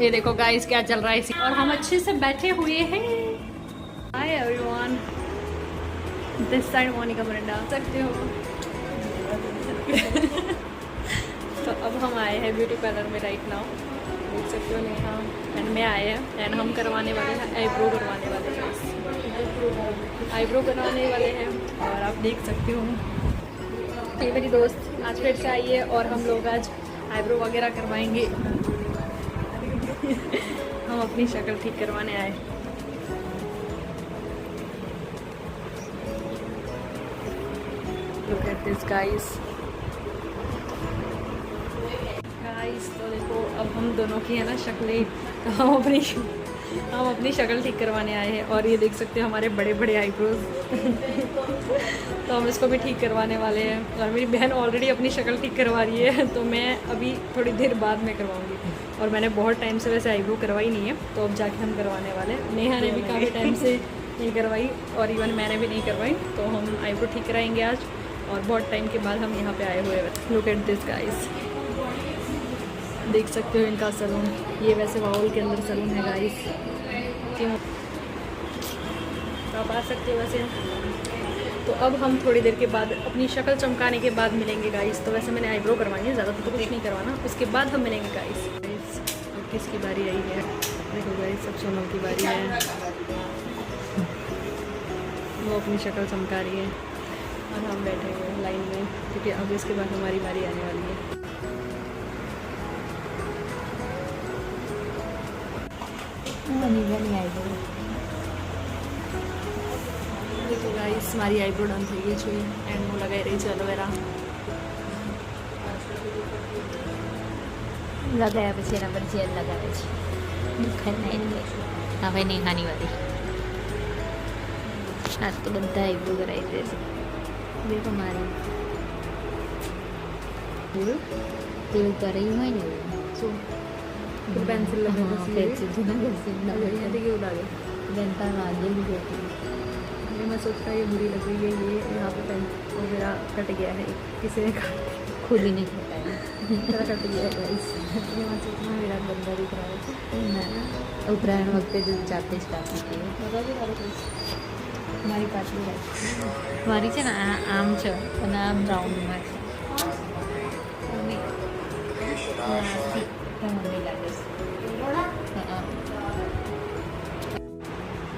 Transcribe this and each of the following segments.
ये देखो गाइस क्या चल रहा है इसी और हम अच्छे से बैठे हुए हैं। Hi everyone, this side Monika Miranda सकते हो। तो अब हम आए हैं ब्यूटी पार्लर में राइट नाउ, देख सकते हो नेहा एंड मैं आए हैं एंड हम करवाने वाले हैं आईब्रो करवाने वाले हैं, आईब्रो करवाने वाले हैं और आप देख सकते हो ये मेरी दोस्त आज फिर से आई है और हम लोग आज आईब्रो वगैरह करवाएंगे। हम अपनी शक्ल ठीक करवाने आए। Look at this guys. तो देखो अब हम दोनों की है ना शक्लें, तो हम अपनी शक्ल ठीक करवाने आए हैं और ये देख सकते हो हमारे बड़े बड़े आईब्रोज। तो हम इसको भी ठीक करवाने वाले हैं और मेरी बहन ऑलरेडी अपनी शक्ल ठीक करवा रही है, तो मैं अभी थोड़ी देर बाद में करवाऊंगी। और मैंने बहुत टाइम से वैसे आईब्रो करवाई नहीं है, तो अब जाके हम करवाने वाले हैं। नेहा ने भी काफ़ी टाइम से नहीं करवाई और इवन मैंने भी नहीं करवाई, तो हम आईब्रो ठीक कराएंगे आज और बहुत टाइम के बाद हम यहाँ पे आए हुए हैं। लुक एट दिस गाइस, देख सकते हो इनका सलून। ये वैसे वाउल के अंदर सलून है गाइस, क्यों तो आप आ सकते हो वैसे। तो अब हम थोड़ी देर के बाद अपनी शक्ल चमकाने के बाद मिलेंगे गाइस। तो वैसे मैंने आईब्रो करवानी है, ज़्यादा तो कुछ नहीं करवाना, उसके बाद हम मिलेंगे गाइस। अब किसकी बारी आई है? देखो गाइस, सब सोनम की बारी है। वो अपनी शक्ल चमका रही है और हम बैठे हुए हैं लाइन में, क्योंकि अब इसके बाद हमारी बारी आने वाली है। देखो गाइस, हमारी आईब्रो डन થઈ ગઈ છે એન્ડ હું લગાવી રહી છું એલોવેરા। લગાવ્યા પછી એના પર જેલ લગાવે છે, દુખાય નહીં। હવે નેહાની વારી, આજ તો બધા આઈબ્રો કરાવી દેશે। દેખો મારી તેવું કરાયું હોય ને શું तो पेंसिल लगा पेंसिल जो ना पेंसिल लगा ये क्यों लगे बनता आगे भी होती ये मैं सोचता ये बुरी लग रही है। ये यहाँ पे पेन वगैरह कट गया है, किसी ने खुद ही नहीं खाता है तरह कट गया है गाइस। ये मैं सोचना मेरा गंदा दिख रहा है। उत्तरायण वक्त जो जाते स्टाफ होती है बता भी तारे कुछ हमारी पार्टी है મારી છે ને આમ છે અને આ બ્રાઉનમાં છે મને લાગે છે।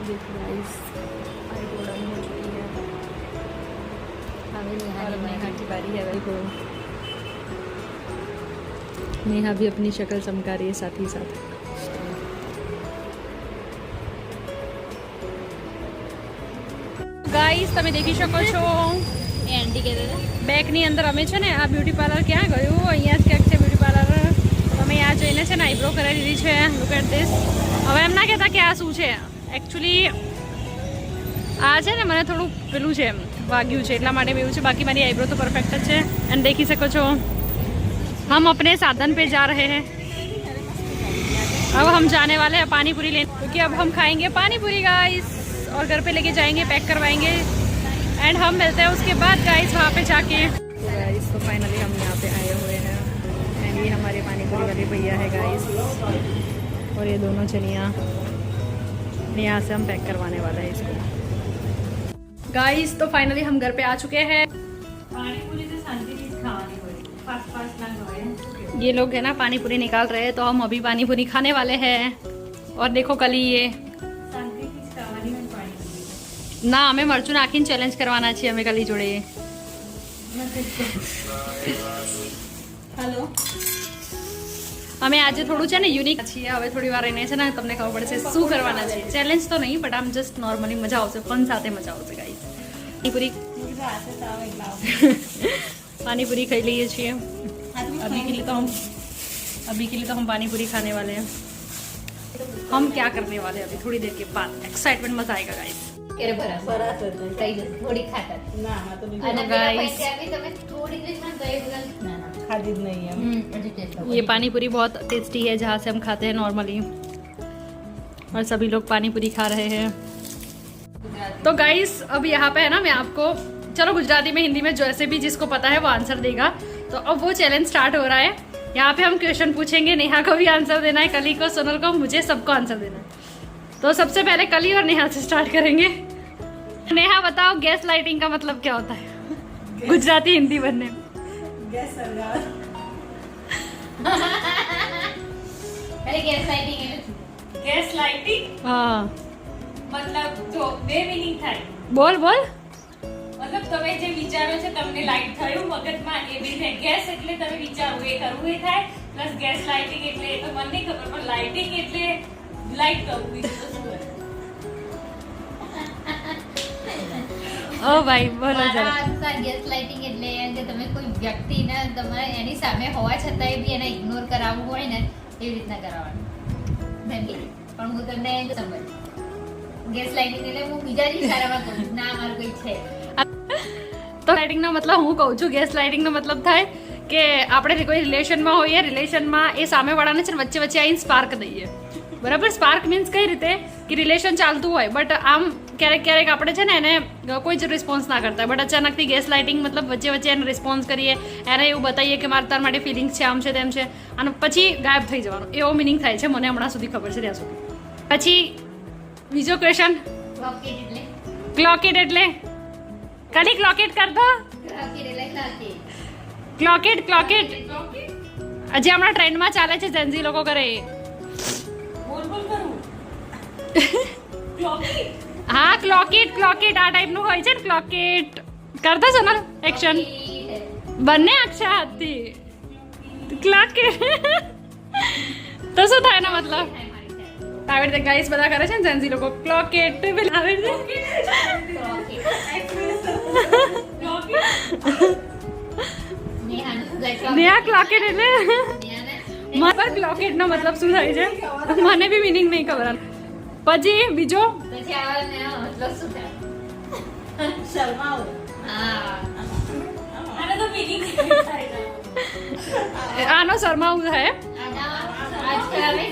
देखो गाइस, आईब्रो डन हो चुकी है। હવે नेहा की बारी है। भाई को नेहा भी अपनी शक्ल चमका रही है साथ ही साथ। ગાઈસ તમે દેખી શકો છો એન્ટી કહેતા હતા બેકની અંદર અમે છે ને આ બ્યુટી પાર્લર ક્યાં ગયું, અહીંયા જ ક્યાંક છે બ્યુટી પાર્લર। તમે આ જઈને છે ને આઈબ્રો કરાવી દીધી છે। Look at this. હવે એમ ના કહેતા કે આ શું છે, એકચ્યુઅલી આ છે ને મને થોડું પેલું છે વાગ્યું છે એટલા માટે એવું છે, બાકી મારી આઈબ્રો तो परफेक्ट જ છે। एंड देखी सको છો हम अपने साधन पे जा रहे हैं। अब हम जाने वाले हैं पानी पूरी लेने, क्योंकि अब हम खाएंगे पानी पूरी गाइस और घर पे लेके जाएंगे, पैक करवाएंगे एंड हम मिलते हैं उसके बाद गाइस वहाँ पे जाके। तो गाइस तो फाइनली हम यहाँ पे आए हुए हैं एंड ये हमारे पानी पूरी वाले भैया है गाइस और ये दोनों चनिया यहाँ से हम पैक करवाने वाला है इसको गाइस। तो फाइनली हम घर पे आ चुके हैं। ये लोग है ना पानी पूरी निकाल रहे हैं, तो हम अभी पानी पूरी खाने वाले हैं। और देखो कल ही ये ના અમે મરચું નાખીને ચેલેન્જ કરવાના છીએ અમે કલી જોડે। હેલો, અમે આજે થોડું છે ને યુનિક છીએ, હવે થોડી વાર એને છે ને તમને ખબર પડશે શું કરવાના છે। ચેલેન્જ તો નહીં, બટ આમ જસ્ટ નોર્મલી મજા આવશે, ફન સાથે મજા આવશે ગાઈસ। પાણીપુરી पानीपुरी खाई लिए છીએ। अभी के लिए तो हम पानी पूरी खाने वाले हैं। हम क्या करने वाले हैं अभी थोड़ी देर के बाद, एक्साइटमेंट मजा आएगा गाइस। કઈ થોડી ખાતા અને गाइस તમે થોડી જ ખાતા એ બધા खादी नहीं है। હજી ટેસ્ટ ये पानी पूरी बहुत टेस्टी है जहाँ से हम खाते हैं नॉर्मली, और सभी लोग पानी पूरी खा रहे हैं। तो गाइस अब यहाँ पे है ना मैं आपको, चलो गुजराती में हिंदी में जैसे भी जिसको पता है वो आंसर देगा। तो अब वो चैलेंज स्टार्ट हो रहा है यहाँ पे हम क्वेश्चन पूछेंगे, नेहा को भी आंसर देना है, कली को, सोनल को, मुझे, सबको आंसर देना है। तो सबसे पहले कली और नेहा से स्टार्ट करेंगे। नेहा बताओ गैस लाइटिंग का मतलब क्या होता है गुजराती हिंदी बनने में? अरे गैस लाइटिंग है ગેસ લાઇટિંગ हाँ મતલબ જો બે મીનિંગ થાય. बोल बोल। મતલબ તમે જે વિચારો છો તમને લાઈટ થયું મગજમાં એ બી થાય. ગેસ એટલે તમે વિચારો એ કરવું એ થાય, પ્લસ ગેસ લાઇટિંગ એટલે એ તો મને નહીં ખબર, પણ લાઇટિંગ એટલે લાઈટ કરવું બીજું તો શું હોય? ओ भाई बोलो મારા जरा। અનુસાર ગેસ લાઇટિંગ એટલે એમ કે તમે કોઈ વ્યક્તિને તમારે એની સામે હોવા છતાંય બી એને ઇગ્નોર કરાવવું હોય ને એવી રીતના કરાવવાનું. જેમ કે પણ હું તમને સમજ ગેસ લાઇટિંગ એટલે હું બીજા જ ઇશારામાં કહું છું, ના મારું કોઈ છે. તો લાઇટિંગ નો મતલબ હું કહું છું, ગેસ લાઇટિંગ નો મતલબ થાય કે આપણે કોઈ રિલેશનમાં હોઈએ, રિલેશનમાં એ સામેવાળાને છે ને વચ્ચે વચ્ચે આવીને સ્પાર્ક દઈએ. બરાબર? સ્પાર્ક મીન્સ કઈ રીતે કે રિલેશન ચાલતું હોય બટ આમ ક્યારેક ક્યારેક આપણે છે ને એને કોઈ જ રિસ્પોન્સ ના કરતા, બટ અચાનકથી ગેસ લાઇટિંગ મતલબ વચ્ચે વચ્ચે એને રિસ્પોન્સ કરીએ, એને એવું બતાવીએ કે મારે તાર માટે ફિલિંગ્સ છે, આમ છે તેમ છે, અને પછી ગાયબ થઈ જવાનું, એવો મિનિંગ થાય છે મને હમણાં સુધી ખબર છે ત્યાં સુધી. પછી બીજો ક્વેશ્ચન, ક્લોકેટ એટલે ક્લોકેટ એટલે ખાલી ક્લોકેટ કર દો. ક્લોકેટ એટલે ક્લોકેટ. ક્લોકેટ ક્લોકેટ હજી હમણાં ટ્રેન્ડમાં ચાલે છે, જેન્ઝી લોકો કરે એ. બોલ બોલ કરું. ક્લોકી હા ક્લોકેટ ક્લોકેટ આ ટાઈપનું હોય છે ને ક્લોકેટ. કરતા છો ને એક્શન બંને અક્ષર હાથથી ક્લોકેટ તો શું થાય એનો મતલબ? આવી રીતે ગાઈસ બધા કરે છે ને જેન્ઝી લોકો ક્લોકેટ આવી રીતે. નેહા ક્લોકેટ એટલે મને પર ક્લોકેટ નો મતલબ શું થાય છે મને બી મિનિંગ નહીં ખબર. પછી બીજો પછી આવે ને મતલબ શું થાય? શર્માવું. હા આને તો meaning થાય ના. આનો શરમાવું થાય. આજકાલ અમે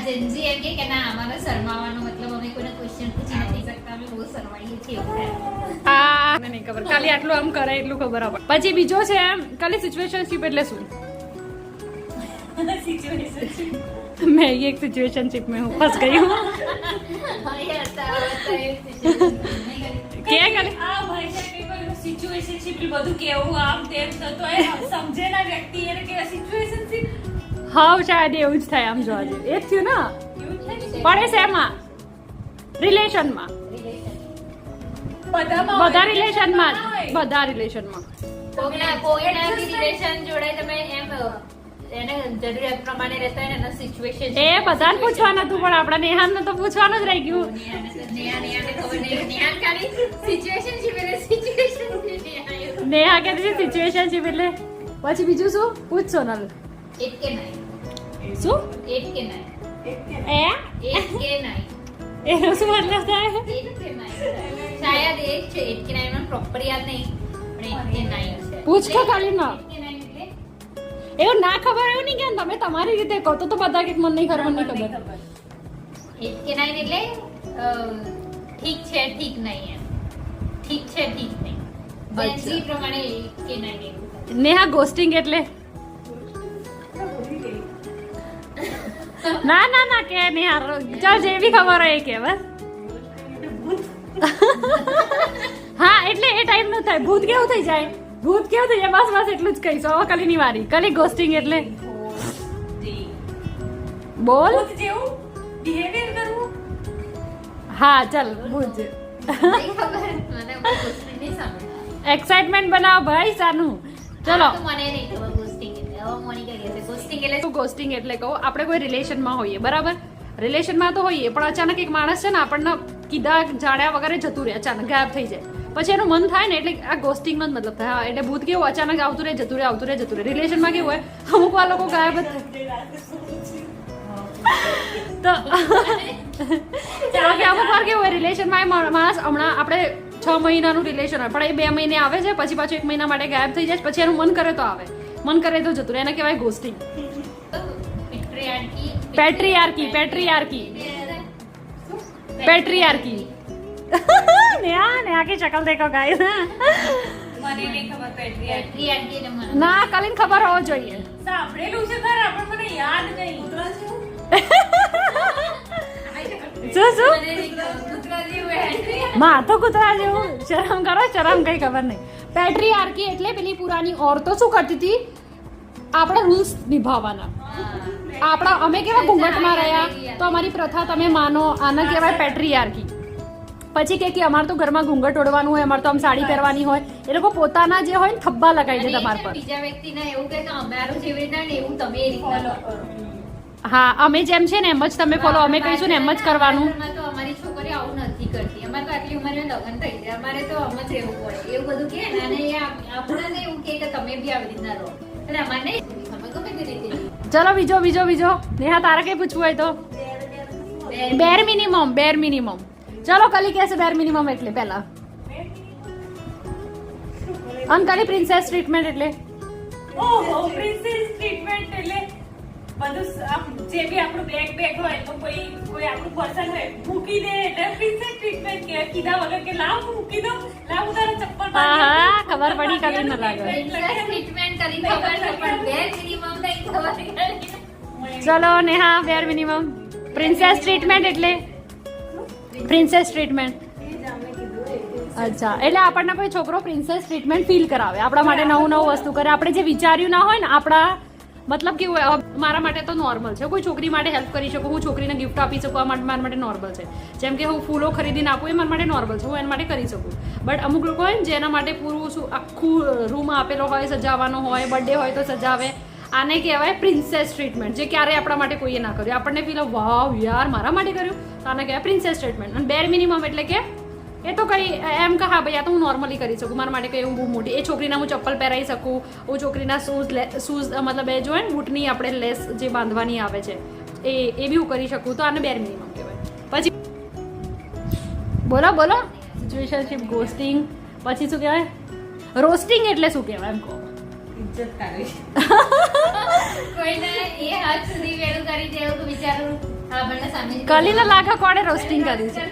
જેન્ઝી એમ કે ના અમારો શરમાવાનો મતલબ અમે કોઈને ક્વેશ્ચન પૂછી નથી શકતા, અમે બહુ શરમાઈએ છીએ એવું થાય. આ મને નહીં ખબર, ખાલી આટલું આમ કરે એટલું ખબર આવે. પછી બીજો છે ખાલી સિચ્યુએશનશિપ એટલે શું? Situation. मैं ये एक सिचुएशनशिप में हूँ, फंस गई हूँ. क्या करे? આ ભાઈ છે કે કોઈ સિચ્યુએશનશિપ બધું કેવું આમ તેમ તો એ સમજે ના વ્યક્તિ એને કે સિચ્યુએશનશિપ હા શાયદ એવું જ થાય આમ જોવા જઈએ. એ જ થયું ને. એવું થાય. પડે છે એમાં રિલેશનમાં, બધા રિલેશનમાં બધા રિલેશનમાં. કોઈના બી રિલેશન જોડે તમે એમ એને જરૂરિયાત પ્રમાણે રહેતા હોય ને એના સિચ્યુએશન એ બધાને પૂછવાનું હતું પણ આપણા નેહાને તો પૂછવાનું જ રહી ગયું. નેહા કહેતી હતી સિચ્યુએશનશિપ એટલે. પછી બીજું શું? પૂછ સોનલ. શું એનો શું મતલબ થાય? શાયદ એ જ છે 8 કે 9 માં પ્રોપર યાદ નહીં પણ 8 કે 9 છે. પૂછ તો ખાલી ના. 8 કે 9 એટલે એવું ના ખબર એવું નહીં કે તમે તમારી રીતે કહો તો બધા કે મને નહીં ખબર નહીં ખબર. 8 કે 9 એટલે ઠીક છે ઠીક નહીં એમ. ઠીક છે ઠીક નહીં. જેન્ઝી પ્રમાણે 8 કે 9 એવું થાય. નેહા ગોસ્ટિંગ એટલે ના ના ના કે નેહા ચાલ જેવી ખબર હોય એ કે બસ. હા એટલે એ ટાઈમ નું થાય. ભૂત કેવું થઈ જાય? ભૂત કેવું થઈ જાય? બસ બસ એટલું જ કહીશું. હવે કલીની વારી. કલી ગોસ્ટિંગ એટલે બોલ. ભૂત જેવું બિહેવિયર કરવું. હા ચાલ ભૂત. નહીં ખબર મને બહુ ghosting નહીં સાંભળ્યું. એક્સાઇટમેન્ટ બનાવો ભાઈ સાનું. ચલો આ તો મને નહીં ખબર ghosting એટલે. હવે મોનિકા કહે છે ghosting એટલે શું? ગોસ્ટિંગ એટલે કહું આપણે કોઈ રિલેશનમાં હોઈએ બરાબર, રિલેશનમાં તો હોઈએ પણ અચાનક એક માણસ છે ને આપણને કીધા જાણ્યા વગર જતું રહે, અચાનક ગાયબ થઈ જાય. પછી એનું મન થાય ને એટલે આ ગોસ્ટિંગનો જ મતલબ થાય. હા એટલે ભૂત કેવું અચાનક આવતું રહે જતું રહે આવતું રહે જતું રહે. રિલેશનમાં કેવું હોય અમુક વાર લોકો ગાયબ જ થાય. તો અમુક વાર કેવું હોય રિલેશનમાં માણસ હમણાં આપણે 6 મહિનાનું રિલેશન હોય પણ એ 2 મહિને આવે છે, પછી પાછું 1 મહિના માટે ગાયબ થઈ જાય, પછી એનું મન કરે તો આવે, મન કરે તો જતું રહે. એને કહેવાય ગોસ્ટિંગ. પેટ્રીઆર્કી પેટ્રીઆર્કી પેટ્રીઆર્કી. નેહા की शक्ल देखो गाइस. મને નહીં ખબર પેટ્રિયાર્કી. patriarchy એટલે મને ના કલીન ખબર હોવો જોઈએ. સાંભળેલું છે ખરા પણ મને યાદ નહીં. શું મને કૂતરા જેવું હેન્ડ્રી. માથું કૂતરા જેવું શરમ કરો શરમ કઈ ખબર નહીં. પેટ્રીઆર્કી એટલે પેલી પુરાની ઓરતો શું કરતી હતી આપણા રૂલ્સ નિભાવવાના. આપણા અમે કેવા ઘૂંઘટમાં રહ્યા તો અમારી પ્રથા તમે માનો આને કહેવાય પેટ્રીઆર્કી. પછી કે અમારે તો ઘરમાં ઘૂંઘટ ઓઢવાનું હોય, અમારે તો આમ સાડી પહેરવાની હોય. એ લોકો પોતાના જે હોય ને થબ્બા લગાવી દે તમારા પર. બીજા વ્યક્તિને એવું કહે કે અમારું જેવી રીતના ને એવું તમે એ રીતના કરો. હા અમે જેમ છે ને એમ જ તમે ફોલો, અમે કહીશું ને એમ જ કરવાનું. ઘરમાં તો અમારી છોકરીઓ આવું નથી કરતી. અમારે તો આટલી ઉંમરે લગ્ન થઈ જાય, અમારે તો આમ જ રહેવું પડે. એવું બધું કે ને અને એ આપણને એવું કે તમે બી આવી રીતના રહો. અને અમારે નહીં અમે ગમે તે રીતે. ચલો બીજો નેહા તારે કઈ પૂછવું હોય તો બેર મિનિમમ. ચલો કલી કહેશે બેર મિનિમમ એટલે પહેલા અનકલી પ્રિન્સેસ ટ્રીટમેન્ટ એટલે ઓહો, પ્રિન્સેસ ટ્રીટમેન્ટ એટલે બધું આમ જે બી આપણું બેગ હોય તો કોઈ આપણું પર્સન હોય મૂકી દે એટલે પ્રિન્સેસ ટ્રીટમેન્ટ કે કીધા વગર કે લાવ હું મૂકી દઉં, લાવ હું તારા ચપ્પલ હા ખબર પડી કલી ન લાગે. ટ્રીટમેન્ટ કરી ખબર છે પણ બે મિનિમમ નહીં ખબર. ચલો નેહા બેર મિનિમમ પ્રિન્સેસ ટ્રીટમેન્ટ એટલે પ્રિન્સેસ ટ્રીટમેન્ટ. અચ્છા એટલે આપણને કોઈ છોકરો પ્રિન્સેસ ટ્રીટમેન્ટ ફીલ કરાવે, આપણા માટે નવું વસ્તુ કરે, આપણે જે વિચાર્યું ના હોય ને આપણા મતલબ કેવું હોય. મારા માટે તો નોર્મલ છે, કોઈ છોકરી માટે હેલ્પ કરી શકું, હું છોકરીને ગિફ્ટ આપી શકું, આ મારા માટે નોર્મલ છે. જેમ કે હું ફૂલો ખરીદીને આપું એ મારા માટે નોર્મલ છે, હું એના માટે કરી શકું. બટ અમુક લોકો હોય ને જેના માટે પૂરું શું આખું રૂમ આપેલો હોય, સજાવવાનો હોય, બર્થડે હોય તો સજાવે, આને કહેવાય પ્રિન્સેસ ટ્રીટમેન્ટ. જે ક્યારેય આપણા માટે કોઈએ ના કર્યું, આપણને ફીલ વાવ યાર મારા માટે કર્યું, તો આને કહેવાય પ્રિન્સેસ ટ્રીટમેન્ટ. અને બેર મિનિમમ એટલે કે એ તો કઈ એમ કે હા ભાઈ આ તો હું નોર્મલી કરી શકું, મારા માટે કંઈ હું બહુ મોટી એ છોકરીના હું ચપ્પલ પહેરાવી શકું, હું છોકરીના શૂઝ મતલબ એ જો ને બૂટની આપણે લેસ જે બાંધવાની આવે છે એ બી હું કરી શકું, તો આને બેર મિનિમમ કહેવાય. પછી બોલો સિચ્યુએશનશિપ, ગોસ્ટિંગ, પછી શું કહેવાય રોસ્ટિંગ એટલે શું કહેવાય એમ કહો. કોઈને એ હાથ સુધી વેલું કરી દેવું કે બિચારું આપણને સામે કલીને લાગે કોણે રોસ્ટિંગ કર્યું છે.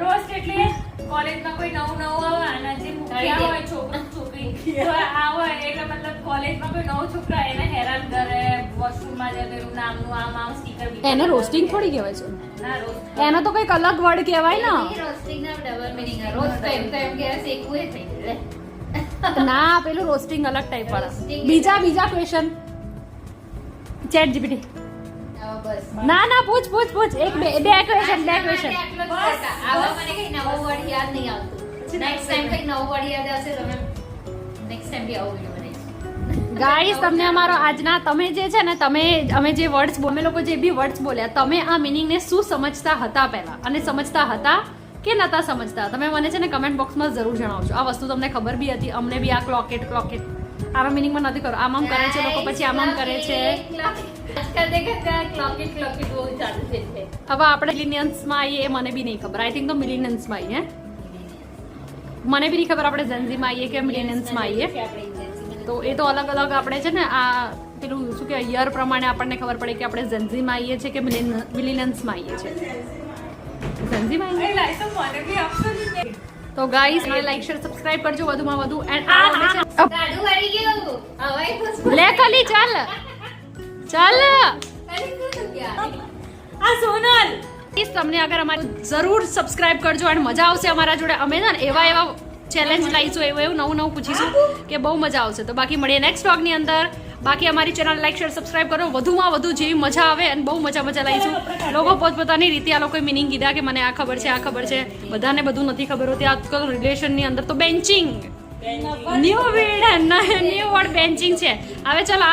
રોસ્ટ એટલે કોલેજમાં કોઈ નવું આવે અને જે મૂક્યા હોય છોકરો છોકરી તો આવે એટલે મતલબ કોલેજમાં કોઈ નવો છોકરા એને હેરાન કરે, વોશરૂમમાં જાય તો નામનું આમ સ્ટીકર એને રોસ્ટિંગ થોડી કહેવાય છે, ના રોસ્ટ એનો તો કંઈક અલગ વર્ડ કહેવાય ને. રોસ્ટિંગ ના ડબલ મીનિંગ રોસ્ટ તો એમ કે શેકવું એ થઈ જાય. ના પેલું રોસ્ટિંગ અલગ ટાઈપ વાળા. Roasting. બીજા ક્વેશ્ચન ચેટ જીપીટી. બસ ના પૂછ એક બે ક્વેશ્ચન આવા મને કઈ નવો વર્ડ યાદ નહીં આવતું. નેક્સ્ટ ટાઈમ કઈ નવો વર્ડ યાદ આવશે તમે નેક્સ્ટ ટાઈમ બી આવું વિડિયો બનાવીશું. ગાઈસ તમને અમારો આજના તમે જે છે ને અમે જે વર્ડ્સ અમે લોકો જે બી વર્ડ્સ બોલ્યા તમે આ મિનિંગને શું સમજતા હતા પહેલા અને સમજતા હતા કે નતા સમજતા, તમે મને છે ને કમેન્ટ બોક્સમાં જરૂર જણાવજો. આ વસ્તુ તમને ખબર બી હતી, અમને બી આ ક્લોકેટ આવા મિનિંગમાં નથી કરો. આમ કરે છે લોકો, પછી આમ કરે છે. આજકાલ દેખા ક્લોકેટ બહુ ચાલુ છે. હવે આપણે મિલિનિયન્સમાં આવીએ, મને બી નહીં ખબર. આઈ થિંક તો મિલિનિયન્સમાં આવીએ, મને બી નહીં ખબર આપણે ઝેન્ઝીમાં આવીએ કે મિલિનિયન્સમાં આવીએ. તો એ તો અલગ આપણે છે ને આ પેલું શું કહેવાય યર પ્રમાણે આપણને ખબર પડે કે આપણે ઝેન્ઝીમાં આવીએ છીએ કે મિલિનિયન્સમાં આવીએ છીએ. ઝેન્ઝીમાં આવીએ. એ લાઈસો મને બી આપશો ને. તો ગાઈસ લાઈક શેર સબસ્ક્રાઇબ કરજો વધુમાં વધુ. એન્ડ ગાડું વાળી ગયું હવે લે કલી ચાલ આ સોનલ પ્લીઝ તમને અગર અમારી જરૂર સબસ્ક્રાઇબ કરજો અને મજા આવશે અમારા જોડે. અમે ને એવા ચેલેન્જ લાવીશું, એવું નવું પૂછીશું કે બહુ મજા આવશે. તો બાકી મળીએ નેક્સ્ટ વ્લોગની અંદર. બાકી અમારી ચેનલ લાઈક શેર સબસ્ક્રાઇબ કરો, વધુમાં વધુ જેવી મજા આવે અને બહુ મજા લાવીશું. લોકો પોતપોતાની રીતે આ લોકોએ મિનિંગ કીધા કે મને આ ખબર છે, બધાને બધું નથી ખબર હોતી. આજકાલ રિલેશનની અંદર તો બેન્ચિંગ ન્યૂ વર્ડ બેન્ચિંગ છે. હવે ચલો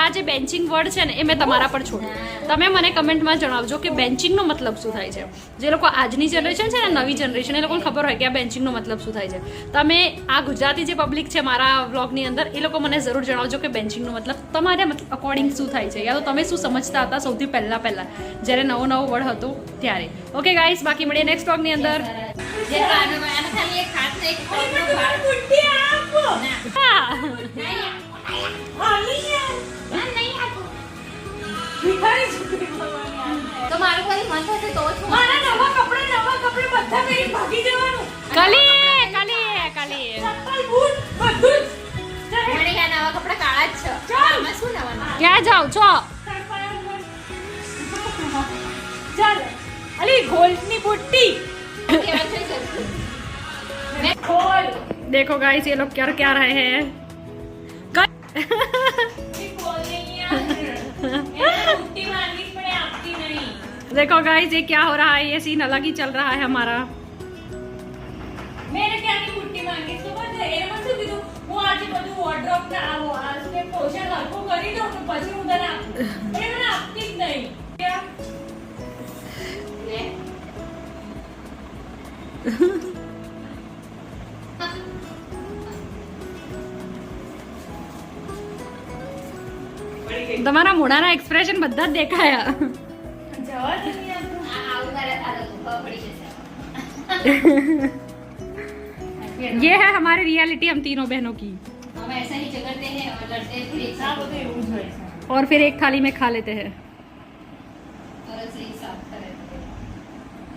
આ જે બેન્ચિંગ વર્ડ છે ને એ મેં તમારા પર છોડ્યું. તમે મને કમેન્ટમાં જણાવજો કે બેન્ચિંગનો મતલબ શું થાય છે. જે લોકો આજની જનરેશન છે ને નવી જનરેશન, એ લોકોને ખબર હોય કે આ બેન્ચિંગનો મતલબ શું થાય છે. તમે આ ગુજરાતી જે પબ્લિક છે મારા વ્લોગની અંદર, એ લોકો મને જરૂર જણાવજો કે બેન્ચિંગનો મતલબ તમારે અકોર્ડિંગ શું થાય છે, યા તો તમે શું સમજતા હતા સૌથી પહેલા જ્યારે નવો વર્ડ હતો ત્યારે. ઓકે ગાઈસ, બાકી મળીએ નેક્સ્ટ વ્લોગની અંદર. જે આનો ખાલી એક હાથ ને એક પગનો ભાગ બુટ્ટી આપો હા. હાલી યાર નહીં આપું ભિખારી છોકરી ભગવાન તો મારું કોઈ મન થશે તો જ હું મારા નવા કપડે બધા પહેરી ભાગી જવાનું. કલી ચપ્પલ બૂટ બધું જ મને નવા આપણે કાળા જ છે આમાં શું નવાનું ક્યાં જાઓ છો? ચાલ અલી ગોલ્ડની બુટ્ટી કેવા છે સરખું? મેં ખોલ देखो गाइस ये लोग क्या क्या रहे हैं ये खोल नहीं यार ये बुट्टी मांगनी पड़े आपकी नहीं देखो गाइस ये क्या हो रहा है, ये सीन अलग ही चल रहा है हमारा। મેરે ક્યાંની બુટ્ટી માંગી તો મને એને મને શું કીધું હું આજે બધું વોર્ડરોબ ના આવો આજને પોષણ હરખું કરી દઉં ને પછી હું તને આપું પણ એ મને આપતી જ નહીં ક્યાં લે તમારા મોઢાના એક્સપ્રેશન બધા જ દેખાયા। જવા દે ને યાર તું. આવું મારા થાળો ખબર પડી જશે ये है हमारी रियलिटी हम तीनों बहनों की, हम ऐसा ही झगड़ते हैं और लड़ते हैं फिर एक આ साथ બધું એવું જ હોય છે और फिर एक थाली में खा लेते हैं।